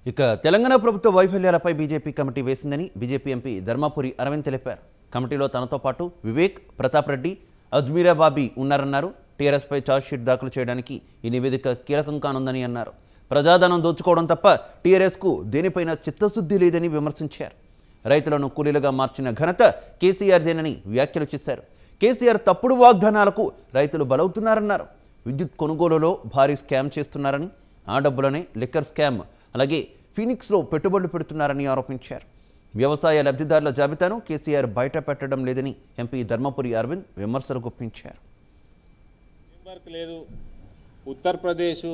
ఇక తెలంగాణ ప్రభుత్వ వైఫల్యాలపై బీజేపీ కమిటీ వేసిందని బీజేపీ ఎంపీ ధర్మపురి అరవింద్ తెలిపారు. కమిటీలో తనతో పాటు వివేక్, ప్రతాప్ రెడ్డి, అజ్మీరా బాబీ ఉన్నారన్నారు. టీఆర్ఎస్పై ఛార్జ్షీట్ దాఖలు చేయడానికి ఈ నివేదిక కీలకం కానుందని అన్నారు. ప్రజాధనం దోచుకోవడం తప్ప టీఆర్ఎస్కు దేనిపైన చిత్తశుద్ధి లేదని విమర్శించారు. రైతులను కూలీలుగా మార్చిన ఘనత కేసీఆర్దేనని వ్యాఖ్యలు చేశారు. కేసీఆర్ తప్పుడు వాగ్దానాలకు రైతులు బలవుతున్నారన్నారు. విద్యుత్ కొనుగోలులో భారీ స్కామ్ చేస్తున్నారని, ఆ డబ్బులనే లిక్కర్ స్కామ్, అలాగే ఫీనిక్స్లో పెట్టుబడులు పెడుతున్నారని ఆరోపించారు. వ్యవసాయ లబ్ధిదారుల జాబితాను కేసీఆర్ బయట పెట్టడం లేదని ఎంపీ ధర్మపురి అరవింద్ విమర్శలు గుప్పించారు. లేదు, ఉత్తరప్రదేశ్,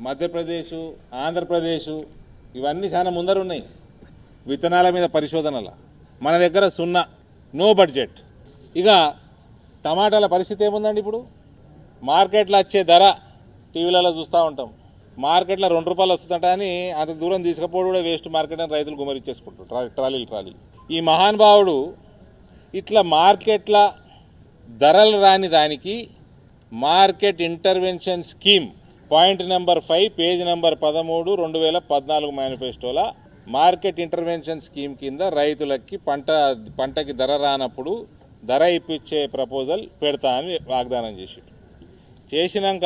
మధ్యప్రదేశ్, ఆంధ్రప్రదేశ్ ఇవన్నీ చాలా ముందర ఉన్నాయి. విత్తనాల మీద పరిశోధనల మన దగ్గర సున్నా, నో బడ్జెట్. ఇక టమాటాల పరిస్థితి ఏముందండి? ఇప్పుడు మార్కెట్లో వచ్చే ధర టీవీలలో చూస్తూ ఉంటాం. మార్కెట్లో 2 రూపాయలు వస్తుందట అని అంత దూరం తీసుకుపోవడం కూడా వేస్ట్ మార్కెట్ అని రైతులు గుమరిచ్చేసుకుంటారు ట్రాలీలు. ఈ మహానుభావుడు ఇట్లా మార్కెట్ల ధరలు రాని దానికి market intervention scheme point number 5 page number 13 2014 మేనిఫెస్టోలో మార్కెట్ ఇంటర్వెన్షన్ స్కీమ్ కింద రైతులకి పంటకి ధర రానప్పుడు ధర ఇప్పించే ప్రపోజల్ పెడతా అని వాగ్దానం చేసినాక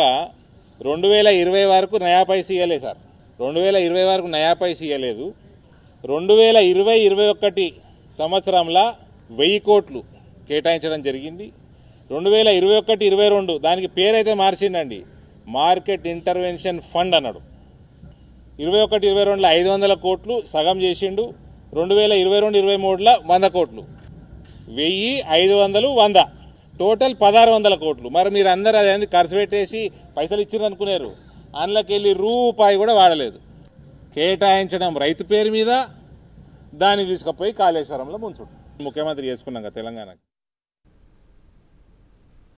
2020 వరకు నయా పైసా ఇవ్వలేదు సార్. 2020 వరకు నయా పైసా ఇవ్వలేదు. 2020-21 సంవత్సరంలో 1000 కోట్లు కేటాయించడం జరిగింది. 2021-22 దానికి పేరైతే మార్చిండండి, మార్కెట్ ఇంటర్వెన్షన్ ఫండ్ అన్నాడు. 21-22లో 500 కోట్లు సగం చేసిండు. 2022-23లో 100 కోట్లు, 1000, 500, 100 టోటల్ 1600 కోట్లు. మరి మీరు అందరూ అదేంది ఖర్చు పెట్టేసి పైసలు ఇచ్చారు అనుకున్నారు. అందులోకి వెళ్ళి రూపాయి కూడా వాడలేదు. కేటాయించడం రైతు పేరు మీద, దాన్ని తీసుకుపోయి కాళేశ్వరంలో ముంచుడు. ముఖ్యమంత్రి చేసుకున్నాం కదా తెలంగాణకి.